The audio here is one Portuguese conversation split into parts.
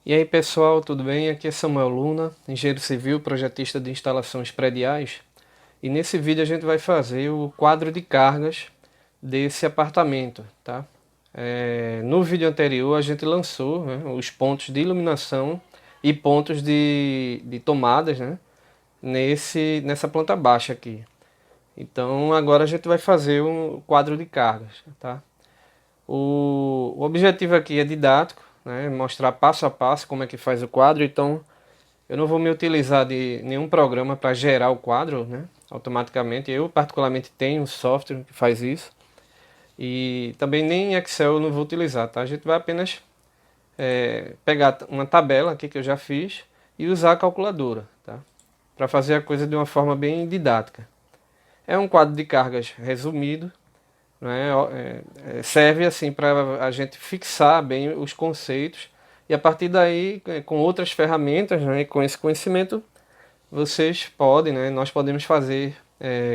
E aí pessoal, tudo bem? Aqui é Samuel Luna, engenheiro civil, projetista de instalações prediais. E nesse vídeo a gente vai fazer o quadro de cargas desse apartamento, tá? No vídeo anterior a gente lançou, né, os pontos de iluminação e pontos de tomadas, né, nessa planta baixa aqui. Então agora a gente vai fazer um quadro de cargas, tá? O objetivo aqui é didático, né, mostrar passo a passo como é que faz o quadro. Então eu não vou me utilizar de nenhum programa para gerar o quadro, né, automaticamente. Eu particularmente tenho um software que faz isso. E também nem Excel eu não vou utilizar, tá? A gente vai apenas pegar uma tabela aqui que eu já fiz e usar a calculadora, tá? Para fazer a coisa de uma forma bem didática. É um quadro de cargas resumido, né? Serve assim para a gente fixar bem os conceitos e a partir daí, com outras ferramentas, né, com esse conhecimento, vocês podem, né, nós podemos fazer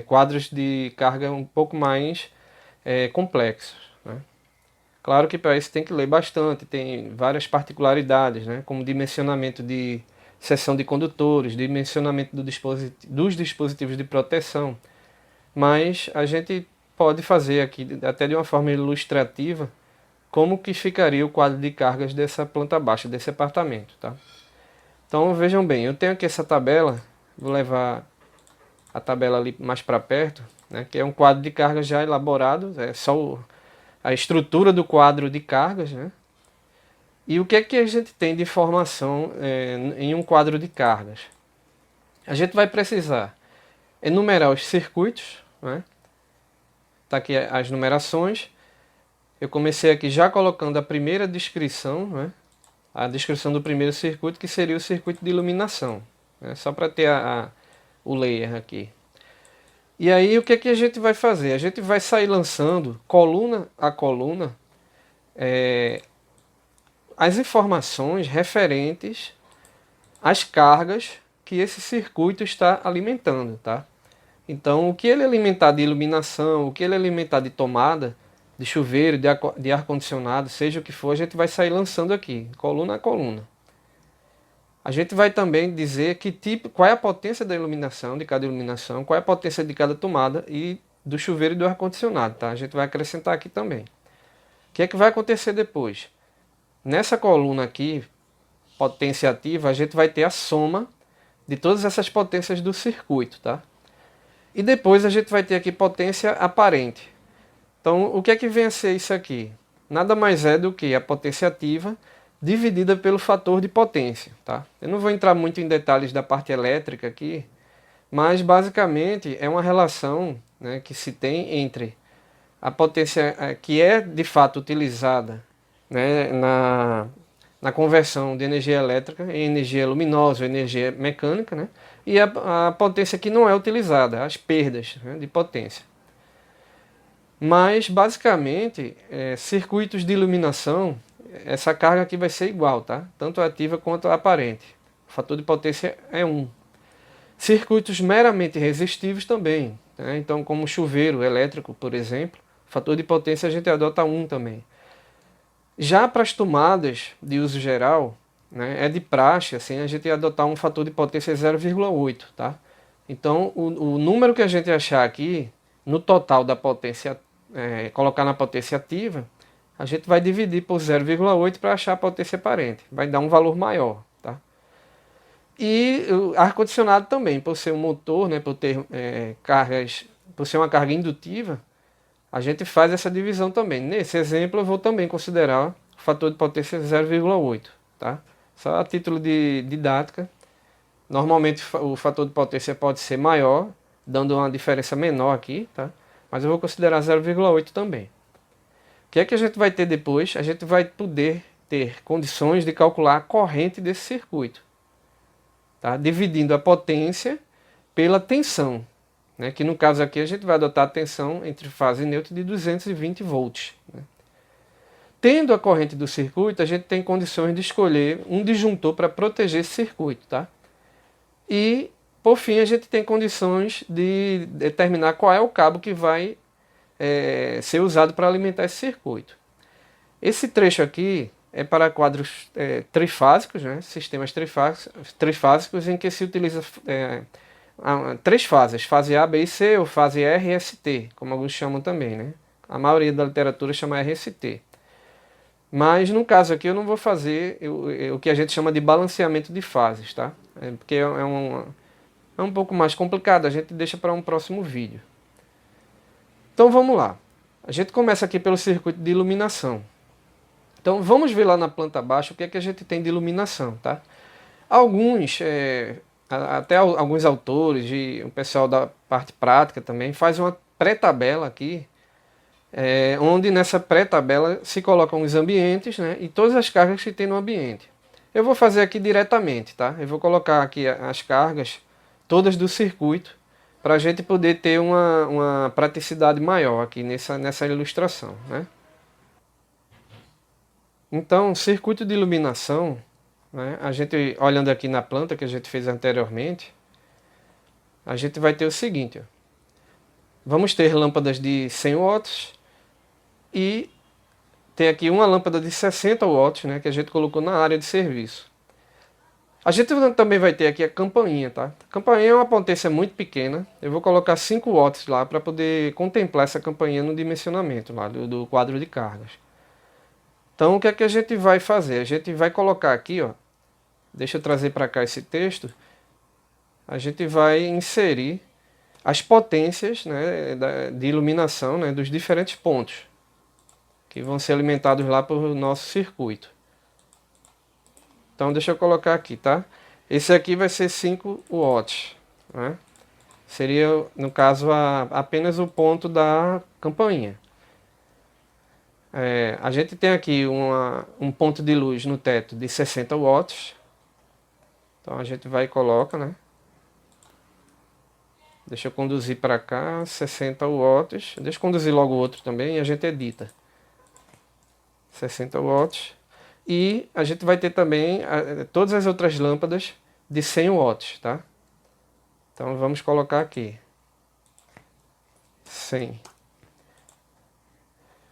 quadros de carga um pouco mais complexos, né? Claro que para isso tem que ler bastante, tem várias particularidades, né, como dimensionamento de seção de condutores, dimensionamento dos dispositivos de proteção, mas a gente pode fazer aqui, até de uma forma ilustrativa, como que ficaria o quadro de cargas dessa planta baixa, desse apartamento, tá? Então vejam bem, eu tenho aqui essa tabela, vou levar a tabela ali mais para perto, né, que é um quadro de cargas já elaborado, é só a estrutura do quadro de cargas, né? E o que é que a gente tem de informação em um quadro de cargas? A gente vai precisar enumerar os circuitos, né? Tá aqui as numerações. Eu comecei aqui já colocando a primeira descrição, né? A descrição do primeiro circuito, que seria o circuito de iluminação, né? Só para ter o layer aqui. E aí o que é que a gente vai fazer? A gente vai sair lançando, coluna a coluna, as informações referentes às cargas que esse circuito está alimentando, tá? Então, o que ele alimentar de iluminação, o que ele alimentar de tomada, de chuveiro, de ar-condicionado, seja o que for, a gente vai sair lançando aqui, coluna a coluna. A gente vai também dizer que tipo, qual é a potência da iluminação, de cada iluminação, qual é a potência de cada tomada e do chuveiro e do ar-condicionado, tá? A gente vai acrescentar aqui também. O que é que vai acontecer depois? Nessa coluna aqui, potência ativa, a gente vai ter a soma de todas essas potências do circuito, tá? E depois a gente vai ter aqui potência aparente. Então, o que é que vem a ser isso aqui? Nada mais é do que a potência ativa dividida pelo fator de potência, tá? Eu não vou entrar muito em detalhes da parte elétrica aqui, mas basicamente é uma relação, né, que se tem entre a potência que é de fato utilizada, né, na conversão de energia elétrica em energia luminosa, energia mecânica, né, e a potência que não é utilizada, as perdas, né, de potência. Mas basicamente, circuitos de iluminação, essa carga aqui vai ser igual, tá? Tanto a ativa quanto a aparente. O fator de potência é 1. Circuitos meramente resistivos também, né? Então, como chuveiro elétrico, por exemplo, o fator de potência a gente adota 1 também. Já para as tomadas de uso geral, né, é de praxe assim, a gente adotar um fator de potência 0,8, tá? Então, o número que a gente achar aqui, no total da potência, colocar na potência ativa, a gente vai dividir por 0,8 para achar a potência aparente. Vai dar um valor maior, tá? E o ar-condicionado também, por ser um motor, né, por ter cargas, por ser uma carga indutiva, a gente faz essa divisão também. Nesse exemplo eu vou também considerar o fator de potência 0,8, tá? Só a título de didática. Normalmente o fator de potência pode ser maior, dando uma diferença menor aqui, tá? Mas eu vou considerar 0,8 também. O que é que a gente vai ter depois? A gente vai poder ter condições de calcular a corrente desse circuito, tá? Dividindo a potência pela tensão, né? Que no caso aqui a gente vai adotar a tensão entre fase e neutro de 220 volts. Né? Tendo a corrente do circuito, a gente tem condições de escolher um disjuntor para proteger esse circuito, tá? E, por fim, a gente tem condições de determinar qual é o cabo que vai ser usado para alimentar esse circuito. Esse trecho aqui é para quadros trifásicos, né? Sistemas trifásicos em que se utiliza três fases, fase A, B e C, ou fase R e ST, como alguns chamam também, né? A maioria da literatura chama RST. Mas no caso aqui eu não vou fazer o que a gente chama de balanceamento de fases, tá? Porque é um pouco mais complicado, a gente deixa para um próximo vídeo. Então vamos lá. A gente começa aqui pelo circuito de iluminação. Então vamos ver lá na planta baixa o que é que a gente tem de iluminação, tá? Alguns, até alguns autores e o pessoal da parte prática também faz uma pré-tabela aqui, onde nessa pré-tabela se colocam os ambientes, né, e todas as cargas que tem no ambiente. Eu vou fazer aqui diretamente, tá? Eu vou colocar aqui as cargas todas do circuito para a gente poder ter uma praticidade maior aqui nessa ilustração, né? Então, circuito de iluminação, né, a gente olhando aqui na planta que a gente fez anteriormente, a gente vai ter o seguinte, ó. Vamos ter lâmpadas de 100 watts e tem aqui uma lâmpada de 60 watts, né, que a gente colocou na área de serviço. A gente também vai ter aqui a campainha, tá? A campainha é uma potência muito pequena. Eu vou colocar 5 watts lá para poder contemplar essa campainha no dimensionamento lá do quadro de cargas. Então o que é que a gente vai fazer? A gente vai colocar aqui, ó. Deixa eu trazer para cá esse texto. A gente vai inserir as potências, né, de iluminação, né, dos diferentes pontos que vão ser alimentados lá por nosso circuito. Então deixa eu colocar aqui, tá? Esse aqui vai ser 5 watts, né? Seria, no caso, apenas o ponto da campainha. A gente tem aqui um ponto de luz no teto de 60 watts. Então a gente vai e coloca, né? Deixa eu conduzir para cá, 60 watts. Deixa eu conduzir logo o outro também e a gente edita. 60 watts. E a gente vai ter também todas as outras lâmpadas de 100 watts, tá? Então vamos colocar aqui. 100. O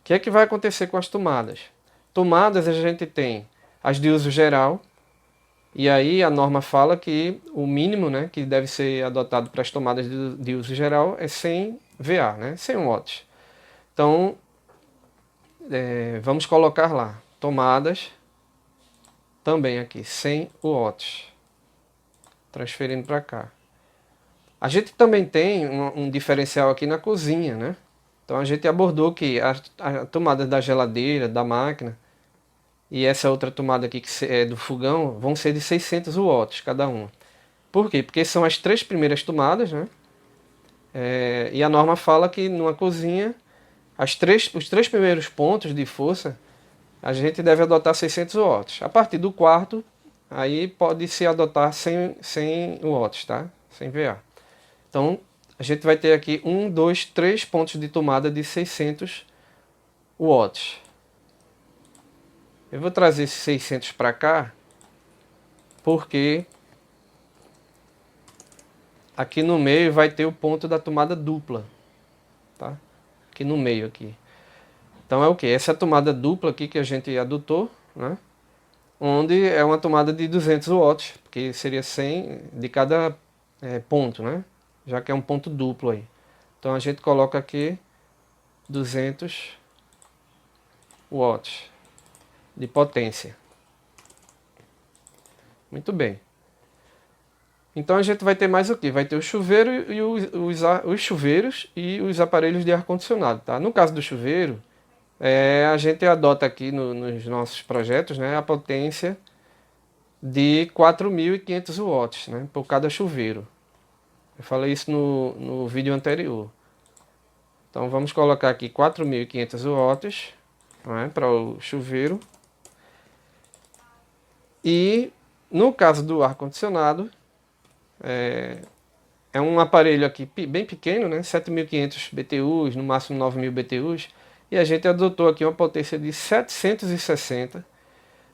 que é que vai acontecer com as tomadas? Tomadas a gente tem as de uso geral. E aí a norma fala que o mínimo, né, que deve ser adotado para as tomadas de uso geral é 100 VA, né, 100 watts. Então, vamos colocar lá, tomadas, também aqui, 100 watts. Transferindo para cá. A gente também tem um diferencial aqui na cozinha, né? Então a gente abordou que a tomada da geladeira, da máquina, e essa outra tomada aqui que é do fogão vão ser de 600 watts cada uma. Por quê? Porque são as três primeiras tomadas, né? E a norma fala que numa cozinha, os três primeiros pontos de força, a gente deve adotar 600 watts. A partir do quarto, aí pode se adotar 100 watts, tá? 100 VA. Então, a gente vai ter aqui 1, 2, 3 pontos de tomada de 600 watts. Eu vou trazer esses 600 para cá, porque aqui no meio vai ter o ponto da tomada dupla, tá? Aqui no meio aqui. Então é o que? Essa tomada dupla aqui que a gente adotou, né? Onde é uma tomada de 200 watts, porque seria 100 de cada ponto, né? Já que é um ponto duplo aí. Então a gente coloca aqui 200 watts de potência. Muito bem. Então a gente vai ter mais o que? Vai ter o chuveiro e os chuveiros e os aparelhos de ar-condicionado, tá? No caso do chuveiro, a gente adota aqui nos nossos projetos, né, a potência de 4.500 watts, né, por cada chuveiro. Eu falei isso no vídeo anterior. Então vamos colocar aqui 4.500 watts, né, para o chuveiro. E no caso do ar-condicionado, é um aparelho aqui bem pequeno, né, 7.500 BTUs, no máximo 9.000 BTUs. E a gente adotou aqui uma potência de 760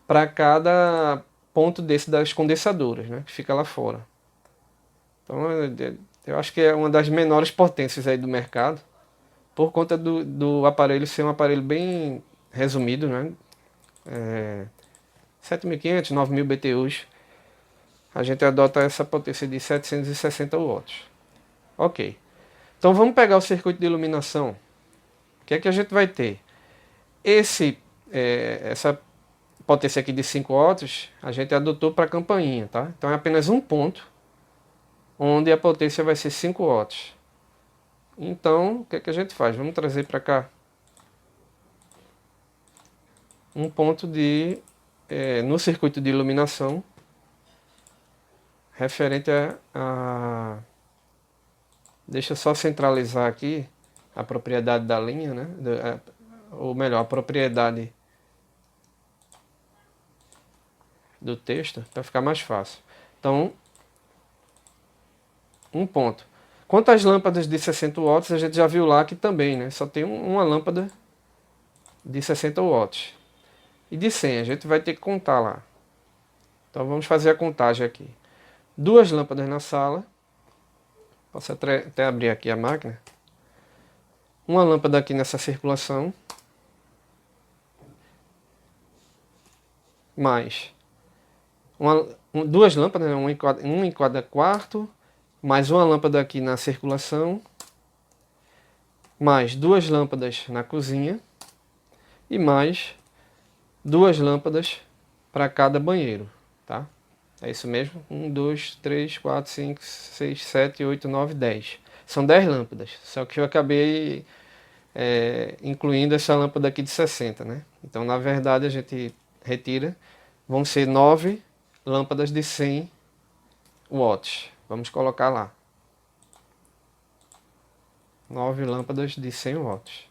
para cada ponto desse das condensadoras, né, que fica lá fora. Então eu acho que é uma das menores potências aí do mercado, por conta do aparelho ser um aparelho bem resumido, né, 7.500, 9.000 BTUs, a gente adota essa potência de 760 watts. Ok. Então vamos pegar o circuito de iluminação. O que é que a gente vai ter? Essa potência aqui de 5 watts, a gente adotou para a campainha, tá? Então é apenas um ponto, onde a potência vai ser 5 watts. Então, o que é que a gente faz? Vamos trazer para cá um ponto no circuito de iluminação referente deixa eu só centralizar aqui a propriedade da linha, né? Ou melhor, a propriedade do texto, para ficar mais fácil. Então, um ponto. Quanto às lâmpadas de 60 watts, a gente já viu lá que também, né? Só tem uma lâmpada de 60 watts. E de 100, a gente vai ter que contar lá. Então vamos fazer a contagem aqui. 2 lâmpadas na sala. Posso até abrir aqui a máquina. Uma lâmpada aqui nessa circulação. Mais 2 lâmpadas, uma em cada quarto. Mais uma lâmpada aqui na circulação. Mais 2 lâmpadas na cozinha. E mais 2 lâmpadas para cada banheiro, tá? É isso mesmo? 1, 2, 3, 4, 5, 6, 7, 8, 9, 10. São 10 lâmpadas, só que eu acabei incluindo essa lâmpada aqui de 60, né? Então, na verdade, a gente retira. Vão ser 9 lâmpadas de 100 watts. Vamos colocar lá. 9 lâmpadas de 100 watts.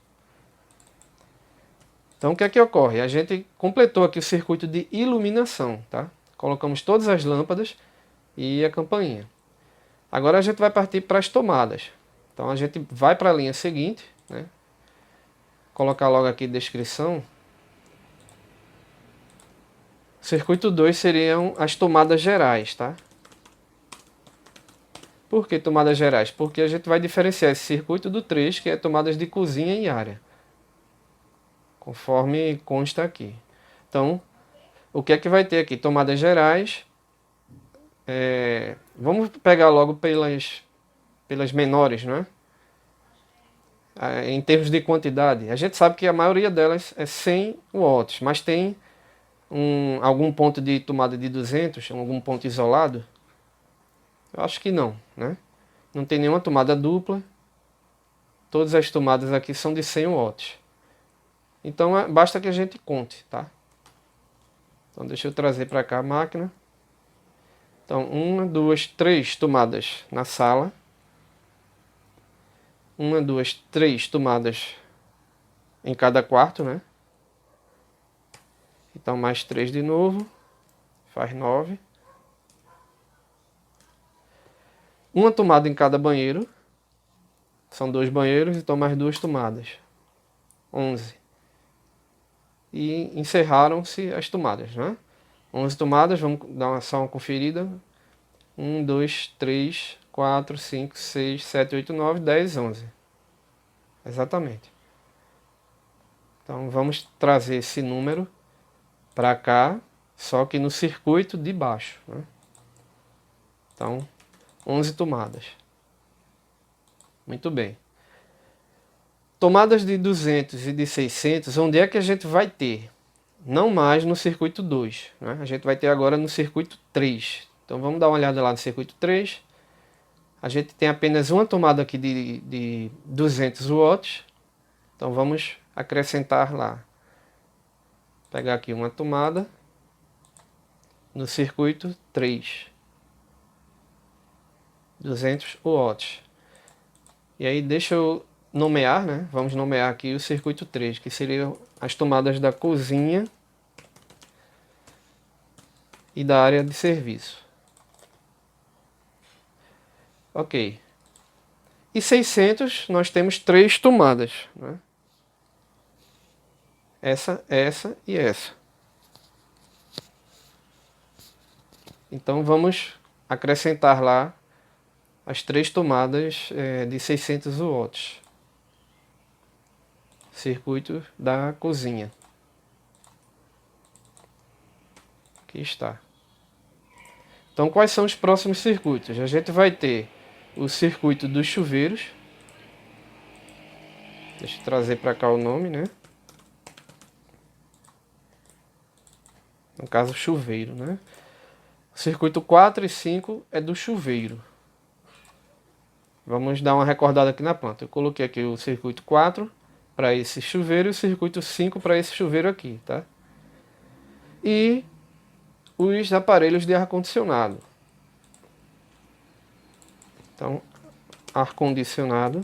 Então, o que é que ocorre? A gente completou aqui o circuito de iluminação, tá? Colocamos todas as lâmpadas e a campainha. Agora a gente vai partir para as tomadas. Então, a gente vai para a linha seguinte, né? Colocar logo aqui descrição. Circuito 2 seriam as tomadas gerais, tá? Por que tomadas gerais? Porque a gente vai diferenciar esse circuito do 3, que é tomadas de cozinha e área, conforme consta aqui. Então, o que é que vai ter aqui? Tomadas gerais. Vamos pegar logo pelas menores, né? Em termos de quantidade. A gente sabe que a maioria delas é 100 watts, mas tem algum ponto de tomada de 200, algum ponto isolado? Eu acho que não, né? Não tem nenhuma tomada dupla. Todas as tomadas aqui são de 100 watts. Então basta que a gente conte, tá? Então deixa eu trazer para cá a máquina. Então 1, 2, 3 tomadas na sala. 1, 2, 3 tomadas em cada quarto, né? Então mais 3 de novo. Faz 9. Uma tomada em cada banheiro. São 2 banheiros, então mais 2 tomadas. 11. E encerraram-se as tomadas, né? 11 tomadas, vamos dar só uma conferida. 1, 2, 3, 4, 5, 6, 7, 8, 9, 10, 11. Exatamente. Então vamos trazer esse número para cá, só que no circuito de baixo, né? Então, 11 tomadas. Muito bem. Tomadas de 200 e de 600, onde é que a gente vai ter? Não mais no circuito 2, né? A gente vai ter agora no circuito 3. Então vamos dar uma olhada lá no circuito 3. A gente tem apenas uma tomada aqui de 200 watts. Então vamos acrescentar lá. Pegar aqui uma tomada no circuito 3. 200 watts. E aí deixa eu nomear, né? Vamos nomear aqui o circuito 3, que seriam as tomadas da cozinha e da área de serviço. Ok. E 600 nós temos 3 tomadas, né? Essa e essa. Então vamos acrescentar lá as 3 tomadas de 600 watts. Circuito da cozinha. Aqui está. Então, quais são os próximos circuitos? A gente vai ter o circuito dos chuveiros. Deixa eu trazer para cá o nome, né? No caso, chuveiro, né? O circuito 4 e 5 é do chuveiro. Vamos dar uma recordada aqui na planta. Eu coloquei aqui o circuito 4 para esse chuveiro e o circuito 5 para esse chuveiro aqui, tá? E os aparelhos de ar-condicionado. Então, ar-condicionado.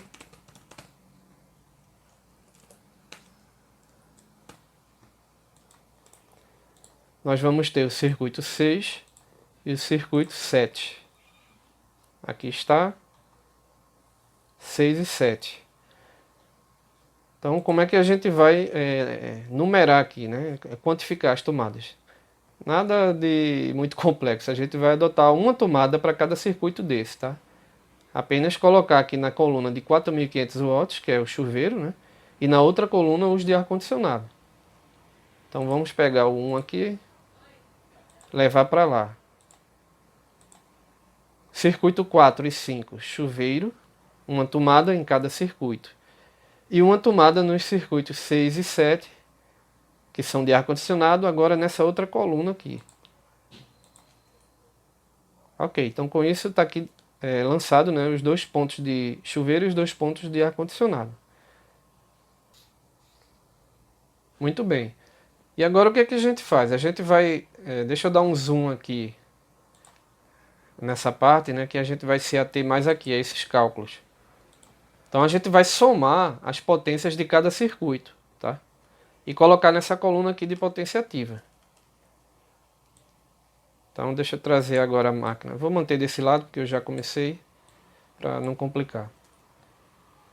Nós vamos ter o circuito 6 e o circuito 7. Aqui está 6 e 7. Então, como é que a gente vai numerar aqui, né? Quantificar as tomadas? Nada de muito complexo. A gente vai adotar uma tomada para cada circuito desse, tá? Apenas colocar aqui na coluna de 4.500 watts, que é o chuveiro, né? E na outra coluna os de ar-condicionado. Então vamos pegar o 1 aqui, levar para lá. Circuito 4 e 5, chuveiro, uma tomada em cada circuito. E uma tomada nos circuitos 6 e 7, que são de ar-condicionado, agora nessa outra coluna aqui. Ok, então com isso está aqui lançado, né, os 2 pontos de chuveiro e os 2 pontos de ar-condicionado. Muito bem. E agora o que é que a gente faz? A gente vai... deixa eu dar um zoom aqui nessa parte, né, que a gente vai se ater mais aqui a esses cálculos. Então a gente vai somar as potências de cada circuito, tá? E colocar nessa coluna aqui de potência ativa. Então deixa eu trazer agora a máquina. Vou manter desse lado porque eu já comecei para não complicar.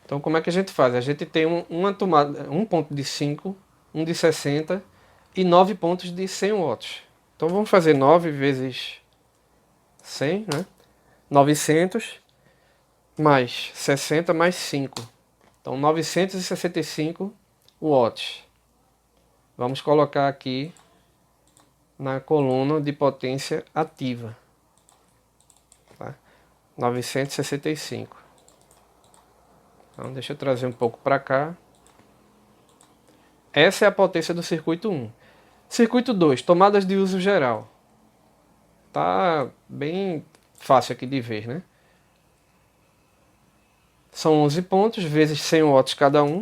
Então como é que a gente faz? A gente tem uma tomada, um ponto de 5, um de 60 e 9 pontos de 100 watts. Então vamos fazer 9 vezes 100, né? 900 mais 60 mais 5. Então 965 watts. Vamos colocar aqui na coluna de potência ativa. Tá? 965. Então deixa eu trazer um pouco para cá. Essa é a potência do circuito 1. Circuito 2, tomadas de uso geral. Tá bem fácil aqui de ver, né? São 11 pontos, vezes 100 watts cada um,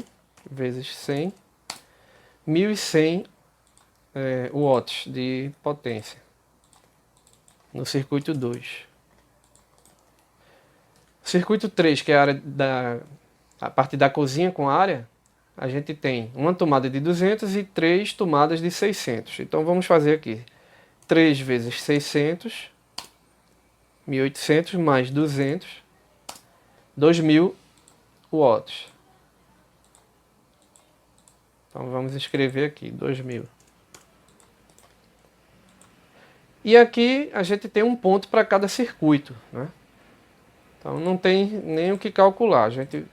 vezes 100, 1.100 watts de potência no circuito 2. Circuito 3, que é a parte da cozinha com área, a gente tem uma tomada de 200 e 3 tomadas de 600. Então vamos fazer aqui 3 vezes 600, 1.800 mais 200, 2.000 watts. Então vamos escrever aqui 2.000. E aqui a gente tem um ponto para cada circuito, né? Então não tem nem o que calcular. A gente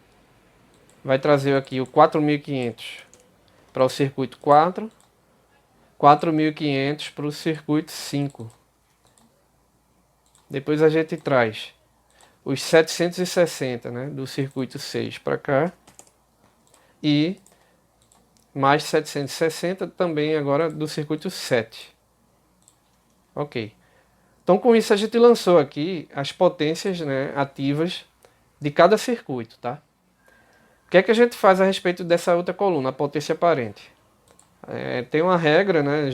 vai trazer aqui o 4.500 para o circuito 4, 4.500 para o circuito 5. Depois a gente traz os 760, né, do circuito 6 para cá. E mais 760 também agora do circuito 7. Ok. Então com isso a gente lançou aqui as potências, né, ativas de cada circuito, tá? O que é que a gente faz a respeito dessa outra coluna, a potência aparente? Tem uma regra, né,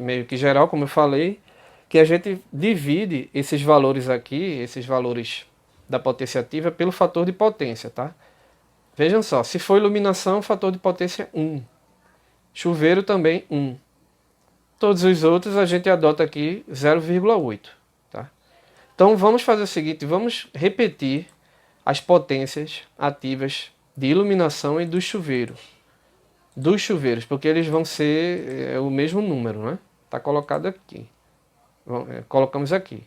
meio que geral, como eu falei, que a gente divide esses valores aqui, esses valores da potência ativa, pelo fator de potência, tá? Vejam só, se for iluminação, fator de potência 1. Chuveiro também 1. Todos os outros a gente adota aqui 0,8. Tá? Então vamos fazer o seguinte, vamos repetir as potências ativas de iluminação e do chuveiro. Dos chuveiros, porque eles vão ser o mesmo número, né? Está colocado aqui. Colocamos aqui.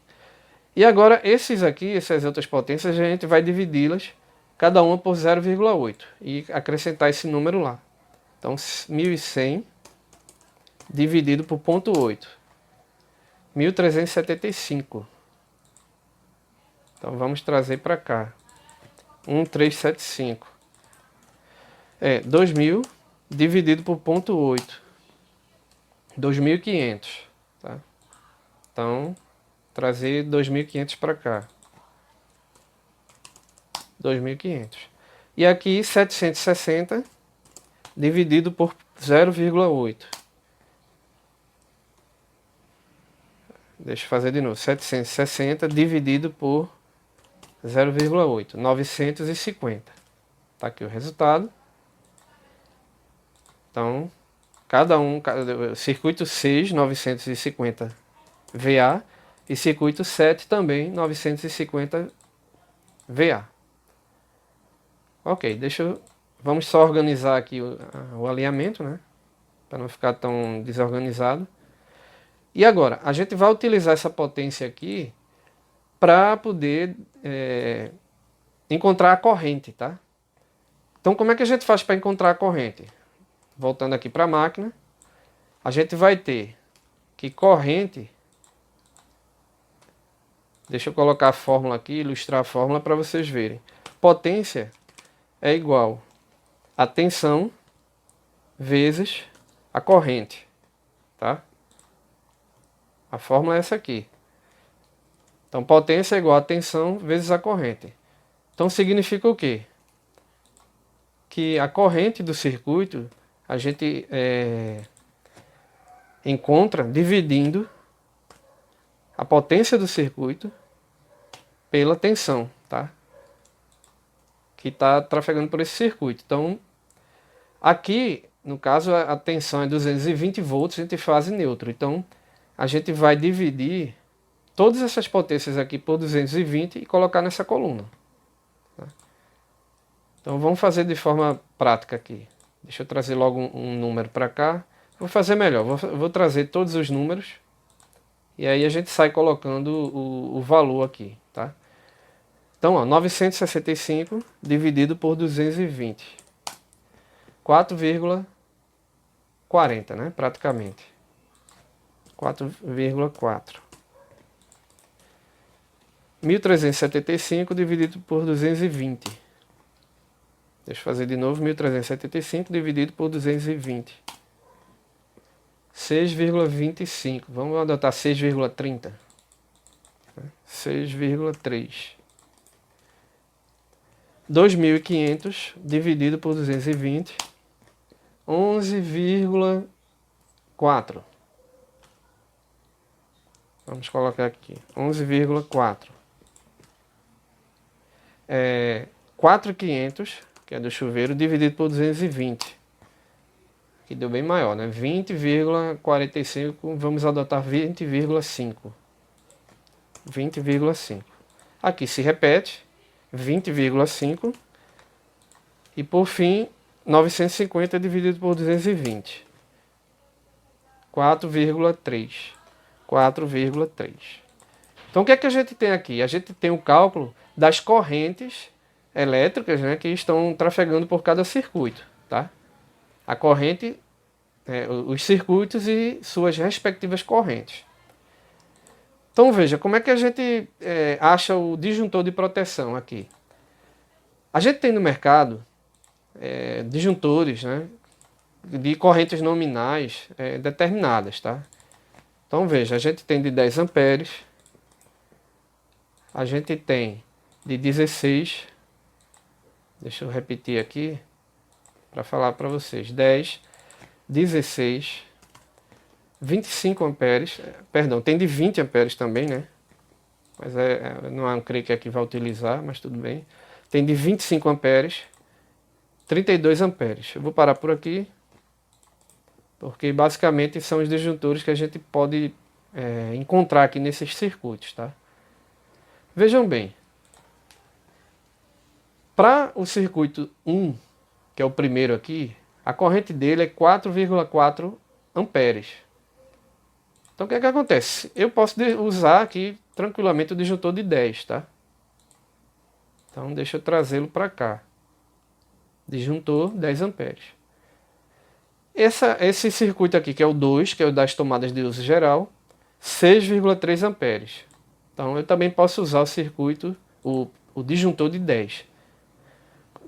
E agora esses aqui, essas outras potências, a gente vai dividi-las, cada uma por 0,8 e acrescentar esse número lá. Então 1.100 dividido por 0,8. 1375. Então vamos trazer para cá. 1375. 2000 dividido por 0,8. 2.500. Tá? Então, trazer 2.500 para cá. 2.500. E aqui 760 dividido por 0,8. Deixa eu fazer de novo. 760 dividido por 0,8. 950. Tá aqui o resultado. Então, circuito 6, 950 VA. E circuito 7 também, 950 VA. Ok, vamos só organizar aqui o alinhamento, né? Para não ficar tão desorganizado. E agora, a gente vai utilizar essa potência aqui para poder encontrar a corrente, tá? Então, como é que a gente faz para encontrar a corrente? Voltando aqui para a máquina, a gente vai ter que corrente... Deixa eu colocar a fórmula aqui, ilustrar a fórmula para vocês verem. Potência é igual a tensão vezes a corrente, tá? A fórmula é essa aqui. Então, potência é igual a tensão vezes a corrente. Então, significa o quê? Que a corrente do circuito a gente encontra dividindo a potência do circuito pela tensão, tá? Que está trafegando por esse circuito. Então, aqui, no caso, a tensão é 220 volts em fase neutro. Então, a gente vai dividir todas essas potências aqui por 220 e colocar nessa coluna. Tá? Então, vamos fazer de forma prática aqui. Deixa eu trazer logo um número para cá. Vou fazer melhor, vou trazer todos os números e aí a gente sai colocando o valor aqui, tá? Então, ó, 965 dividido por 220. 4,40, né? Praticamente. 4,4. 1.375 dividido por 220. Deixa eu fazer de novo. 1.375 dividido por 220. 6,25. Vamos adotar 6,30. 6,3. 2.500 dividido por 220. 11,4. Vamos colocar aqui. 11,4. 4.500, que é do chuveiro, dividido por 220. Que deu bem maior, né? 20,45. Vamos adotar 20,5. 20,5. Aqui se repete. 20,5 e por fim 950 dividido por 220, 4,3. 4,3. Então o que é que a gente tem aqui? A gente tem o cálculo das correntes elétricas, né, que estão trafegando por cada circuito, tá? A corrente, os circuitos e suas respectivas correntes. Então veja, como é que a gente acha o disjuntor de proteção aqui? A gente tem no mercado disjuntores, né, de correntes nominais determinadas, tá? Então veja, a gente tem de 10 amperes, a gente tem de 16, deixa eu repetir aqui para falar para vocês, 10, 16, 25 amperes, perdão, tem de 20 amperes também, né? Mas não é um creio que aqui vai utilizar, mas tudo bem. Tem de 25 amperes, 32 amperes. Eu vou parar por aqui, porque basicamente são os disjuntores que a gente pode encontrar aqui nesses circuitos, tá? Vejam bem, para o circuito 1, que é o primeiro aqui, a corrente dele é 4,4 amperes. Então o que é que acontece? Eu posso usar aqui tranquilamente o disjuntor de 10, tá? Então deixa eu trazê-lo para cá. Disjuntor 10 amperes. Esse circuito aqui, que é o 2, que é o das tomadas de uso geral, 6,3 amperes. Então eu também posso usar o circuito, o disjuntor de 10.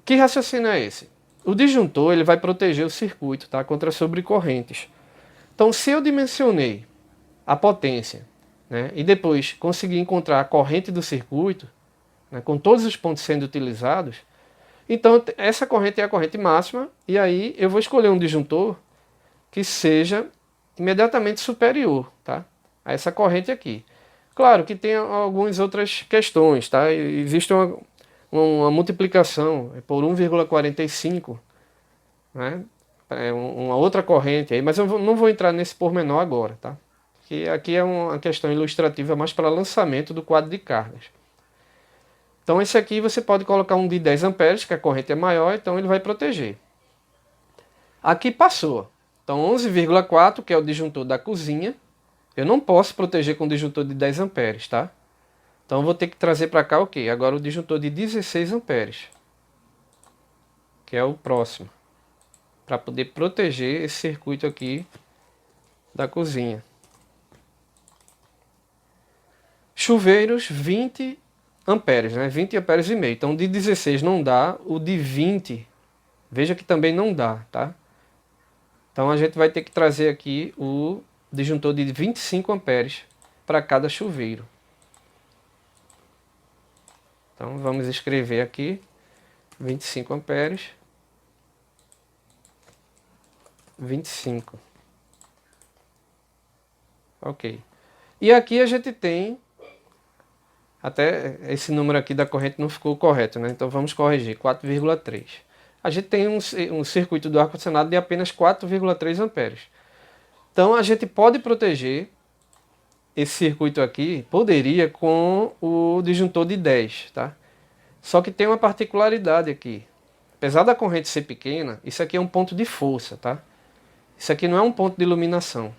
Que raciocínio é esse? O disjuntor ele vai proteger o circuito, tá, contra sobrecorrentes. Então se eu dimensionei a potência, né, e depois consegui encontrar a corrente do circuito, né, com todos os pontos sendo utilizados, então essa corrente é a corrente máxima, e aí eu vou escolher um disjuntor que seja imediatamente superior, tá, a essa corrente aqui. Claro que tem algumas outras questões, tá? Existe uma multiplicação por 1,45, né? É uma outra corrente aí, mas eu não vou entrar nesse pormenor agora, tá? Que aqui é uma questão ilustrativa mais para lançamento do quadro de cargas. Então esse aqui você pode colocar um de 10 amperes, que a corrente é maior, então ele vai proteger. Aqui passou. Então 11,4, que é o disjuntor da cozinha, eu não posso proteger com disjuntor de 10 amperes, tá? Então eu vou ter que trazer para cá o quê? Agora o disjuntor de 16 amperes, que é o próximo, para poder proteger esse circuito aqui da cozinha. Chuveiros 20 amperes, né? 20 amperes e meio. Então de 16 não dá, o de 20, veja que também não dá, tá? Então a gente vai ter que trazer aqui o disjuntor de 25 amperes para cada chuveiro. Então vamos escrever aqui 25 amperes, 25. Ok. E aqui a gente tem, até esse número aqui da corrente não ficou correto, né? Então vamos corrigir, 4,3. A gente tem um circuito do ar-condicionado de apenas 4,3 amperes. Então a gente pode proteger esse circuito aqui, poderia, com o disjuntor de 10, tá? Só que tem uma particularidade aqui. Apesar da corrente ser pequena, isso aqui é um ponto de força, tá? Isso aqui não é um ponto de iluminação.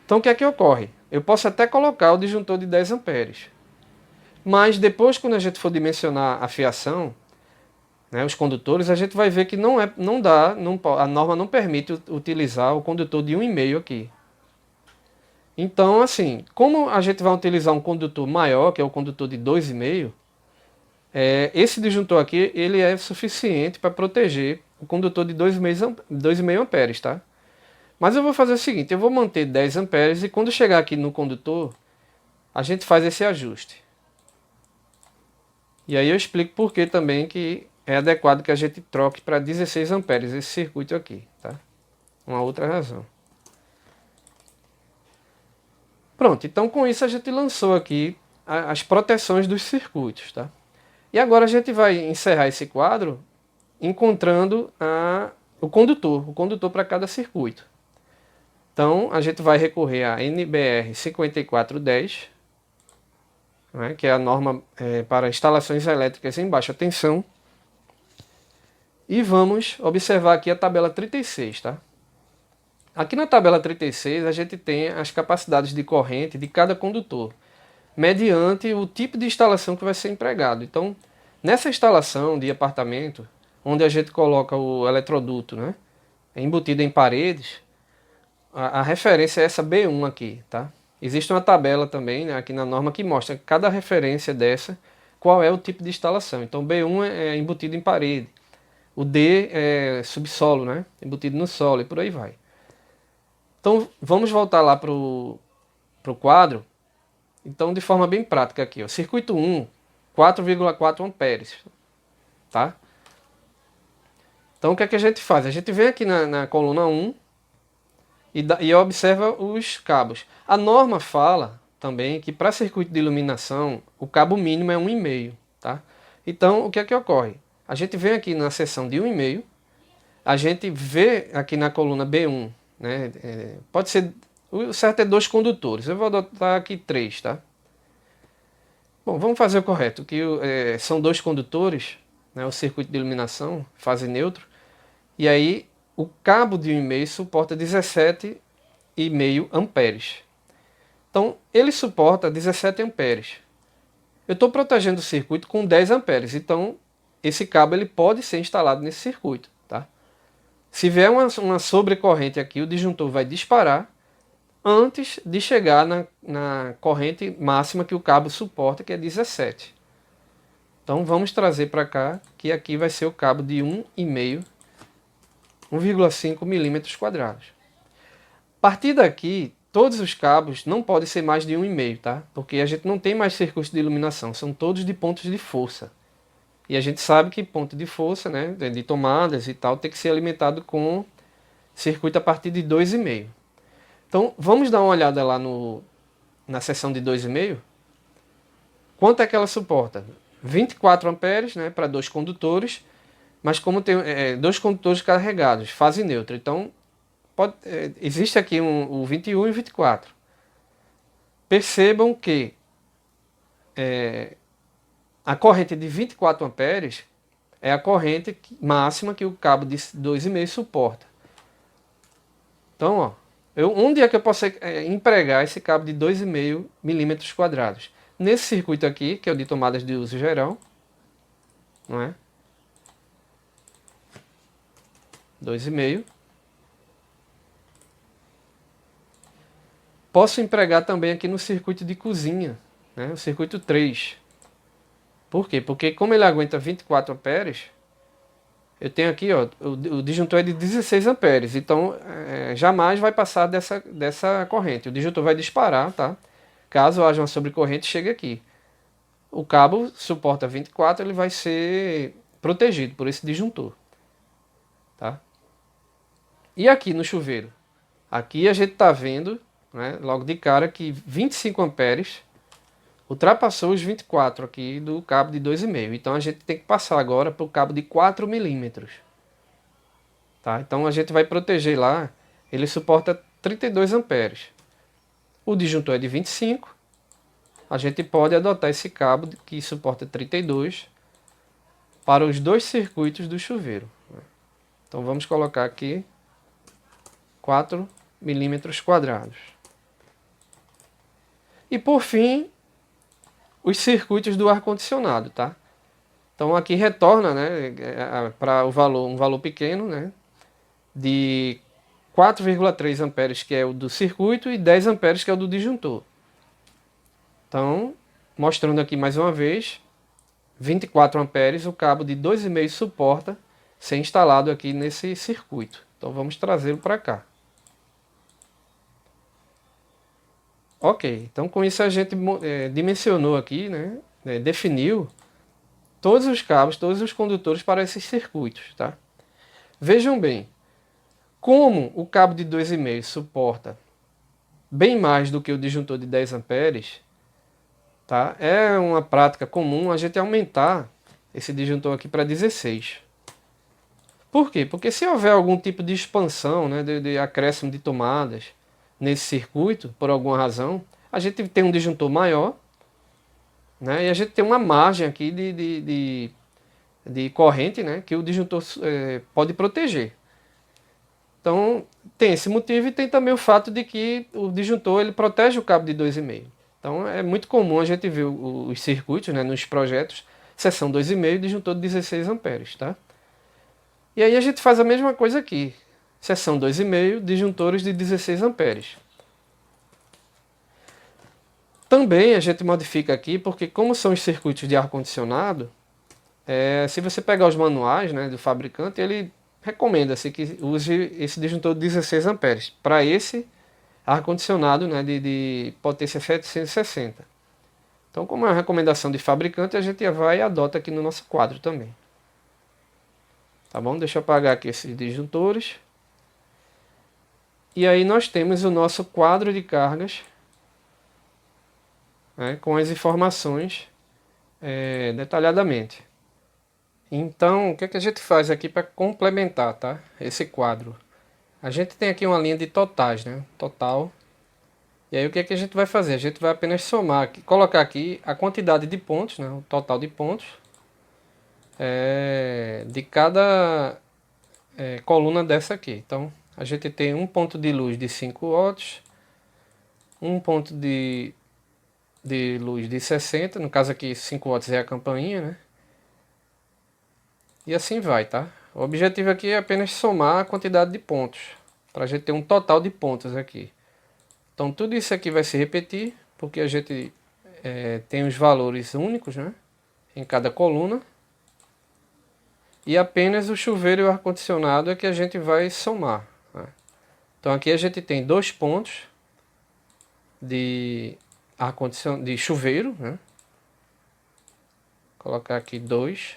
Então o que é que ocorre? Eu posso até colocar o disjuntor de 10 amperes. Mas depois, quando a gente for dimensionar a fiação, né, os condutores, a gente vai ver que não dá, a norma não permite utilizar o condutor de 1,5 aqui. Então, assim, como a gente vai utilizar um condutor maior, que é o condutor de 2,5, esse disjuntor aqui ele é suficiente para proteger o condutor de 2,5 amperes, tá? Mas eu vou fazer o seguinte, eu vou manter 10 amperes e quando chegar aqui no condutor, a gente faz esse ajuste. E aí eu explico por que também que é adequado que a gente troque para 16 amperes esse circuito aqui, tá? Uma outra razão. Pronto, então com isso a gente lançou aqui as proteções dos circuitos, tá? E agora a gente vai encerrar esse quadro encontrando o condutor para cada circuito. Então a gente vai recorrer a NBR 5410, né, que é a norma para instalações elétricas em baixa tensão. E vamos observar aqui a tabela 36, tá? Aqui na tabela 36 a gente tem as capacidades de corrente de cada condutor, mediante o tipo de instalação que vai ser empregado. Então, nessa instalação de apartamento, onde a gente coloca o eletroduto, né, embutido em paredes, a referência é essa B1 aqui, tá? Existe uma tabela também, né, aqui na norma que mostra cada referência dessa, qual é o tipo de instalação. Então B1 é embutido em parede, o D é subsolo, né, embutido no solo e por aí vai. Então vamos voltar lá para o quadro. Então de forma bem prática aqui, ó, circuito 1, 4,4 amperes, tá? Então o que é que a gente faz? A gente vem aqui na coluna 1, e observa os cabos. A norma fala também que para circuito de iluminação o cabo mínimo é 1,5, tá? Então o que é que ocorre? A gente vem aqui na seção de 1,5, a gente vê aqui na coluna B1, né? Pode ser, o certo é 2 condutores, eu vou adotar aqui 3, tá? Bom, vamos fazer o correto, que são 2 condutores, né? O circuito de iluminação, fase neutro, e aí o cabo de 1,5 suporta 17,5 amperes. Então, ele suporta 17 amperes. Eu estou protegendo o circuito com 10 amperes. Então, esse cabo ele pode ser instalado nesse circuito, tá? Se vier uma sobrecorrente aqui, o disjuntor vai disparar antes de chegar na corrente máxima que o cabo suporta, que é 17. Então vamos trazer para cá, que aqui vai ser o cabo de 1,5 milímetros quadrados. A partir daqui, todos os cabos não podem ser mais de 1,5, tá? Porque a gente não tem mais circuitos de iluminação, são todos de pontos de força. E a gente sabe que ponto de força, né, de tomadas e tal, tem que ser alimentado com circuito a partir de 2,5. Então, vamos dar uma olhada lá na seção de 2,5. Quanto é que ela suporta? 24 amperes, né, para 2 condutores, mas como tem 2 condutores carregados, fase neutra. Então, existe aqui o 21 e o 24. Percebam que a corrente de 24 amperes é a corrente máxima que o cabo de 2,5 suporta. Então, ó, onde é que eu posso empregar esse cabo de 2,5 milímetros quadrados? Nesse circuito aqui, que é o de tomadas de uso geral, não é? 2,5. Posso empregar também aqui no circuito de cozinha, né? O circuito 3. Por quê? Porque como ele aguenta 24 amperes, eu tenho aqui, ó, o disjuntor é de 16 amperes, então jamais vai passar dessa corrente. O disjuntor vai disparar, tá? Caso haja uma sobrecorrente, chegue aqui. O cabo suporta 24, ele vai ser protegido por esse disjuntor, tá? E aqui no chuveiro? Aqui a gente está vendo, né, logo de cara, que 25 amperes ultrapassou os 24 aqui do cabo de 2,5. Então a gente tem que passar agora para o cabo de 4 milímetros. Tá? Então a gente vai proteger lá, ele suporta 32 amperes. O disjuntor é de 25. A gente pode adotar esse cabo que suporta 32 para os 2 circuitos do chuveiro. Então vamos colocar aqui 4 milímetros quadrados. E por fim, os circuitos do ar-condicionado, tá? Então aqui retorna, né, para um valor pequeno, né, de 4,3 amperes, que é o do circuito, e 10 amperes, que é o do disjuntor. Então, mostrando aqui mais uma vez, 24 amperes, o cabo de 2,5 suporta ser instalado aqui nesse circuito. Então vamos trazê-lo para cá. Ok, então com isso a gente dimensionou aqui, né, definiu todos os cabos, todos os condutores para esses circuitos, tá? Vejam bem, como o cabo de 2,5 suporta bem mais do que o disjuntor de 10 amperes, tá? É uma prática comum a gente aumentar esse disjuntor aqui para 16. Por quê? Porque se houver algum tipo de expansão, né, de acréscimo de tomadas nesse circuito, por alguma razão, a gente tem um disjuntor maior, né, e a gente tem uma margem aqui de corrente, né, que o disjuntor pode proteger. Então tem esse motivo e tem também o fato de que o disjuntor ele protege o cabo de 2,5. Então é muito comum a gente ver os circuitos, né, nos projetos, seção 2,5, disjuntor de 16 amperes, tá? E aí a gente faz a mesma coisa aqui, seção 2,5, disjuntores de 16 amperes. Também a gente modifica aqui, porque como são os circuitos de ar-condicionado, se você pegar os manuais, né, do fabricante, ele recomenda-se que use esse disjuntor de 16 amperes para esse ar-condicionado, né, de potência 760. Então, como é uma recomendação de fabricante, a gente vai e adota aqui no nosso quadro também. Tá bom? Deixa eu apagar aqui esses disjuntores. E aí nós temos o nosso quadro de cargas, né, com as informações detalhadamente. Então, o que é que a gente faz aqui para complementar, tá, esse quadro? A gente tem aqui uma linha de totais, né? Total. E aí o que é que a gente vai fazer? A gente vai apenas somar aqui, colocar aqui a quantidade de pontos, né? O total de pontos de cada coluna dessa aqui. Então, a gente tem um ponto de luz de 5 watts, um ponto de luz de 60, no caso aqui 5 watts é a campainha, né? E assim vai, tá? O objetivo aqui é apenas somar a quantidade de pontos, para a gente ter um total de pontos aqui. Então tudo isso aqui vai se repetir, porque a gente tem os valores únicos, né, em cada coluna. E apenas o chuveiro e o ar-condicionado é que a gente vai somar, né? Então aqui a gente tem 2 pontos de ar-condicionado, de chuveiro, né? Vou colocar aqui 2.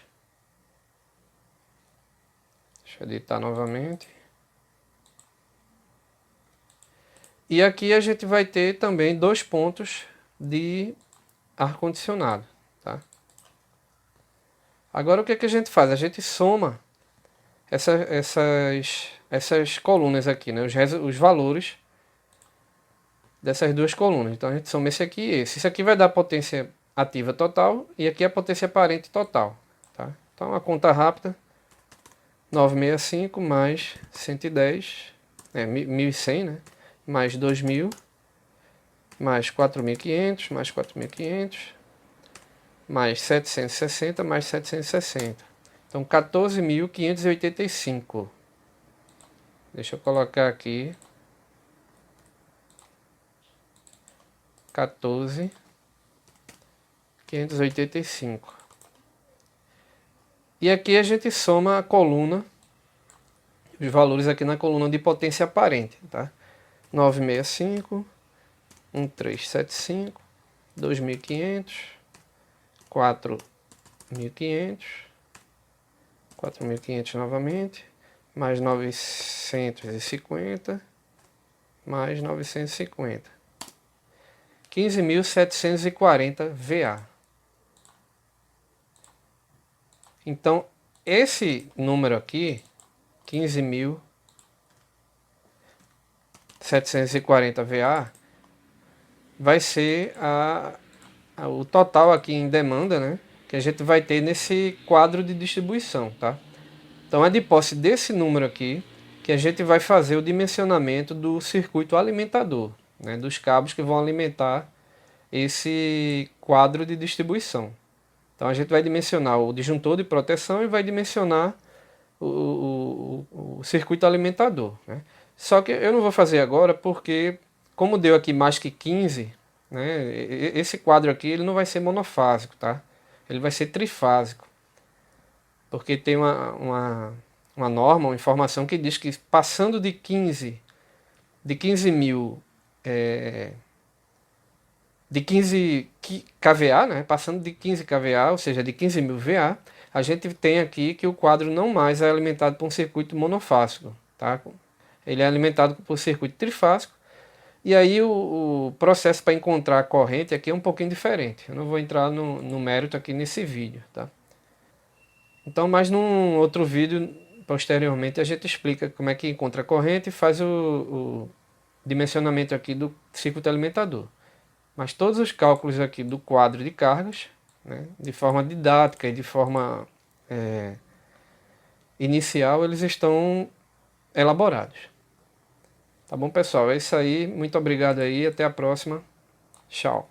Deixa eu editar novamente. E aqui a gente vai ter também 2 pontos de ar-condicionado, tá? Agora o que é que a gente faz? A gente soma essas colunas aqui, né? Os valores dessas duas colunas. Então a gente soma esse aqui e esse. Isso aqui vai dar potência ativa total e aqui a potência aparente total, tá? Então a conta rápida, 965 mais 110, 1100, né? Mais 2000, mais 4500, mais 4500, mais 760, mais 760. Então 14.585. Deixa eu colocar aqui 14.585. E aqui a gente soma a coluna, os valores aqui na coluna de potência aparente, tá? 965, 1375, 2500, 4.500, 4.500 novamente, mais 950, mais 950. 15.740 VA. Então, esse número aqui, 15.740 VA, vai ser o total aqui em demanda, né, que a gente vai ter nesse quadro de distribuição, tá? Então é de posse desse número aqui que a gente vai fazer o dimensionamento do circuito alimentador, né, dos cabos que vão alimentar esse quadro de distribuição. Então a gente vai dimensionar o disjuntor de proteção e vai dimensionar o circuito alimentador, né? Só que eu não vou fazer agora porque, como deu aqui mais que 15, né, esse quadro aqui ele não vai ser monofásico, tá? Ele vai ser trifásico. Porque tem uma norma, uma informação que diz que passando de 15 mil, de 15 kVA, né, passando de 15 kVA, ou seja, de 15.000 VA, a gente tem aqui que o quadro não mais é alimentado por um circuito monofásico, tá? Ele é alimentado por um circuito trifásico, e aí o processo para encontrar a corrente aqui é um pouquinho diferente. Eu não vou entrar no mérito aqui nesse vídeo, tá? Então, mas num outro vídeo, posteriormente, a gente explica como é que encontra a corrente e faz o dimensionamento aqui do circuito alimentador. Mas todos os cálculos aqui do quadro de cargas, né, de forma didática e de forma inicial, eles estão elaborados. Tá bom, pessoal? É isso aí. Muito obrigado aí. Até a próxima. Tchau.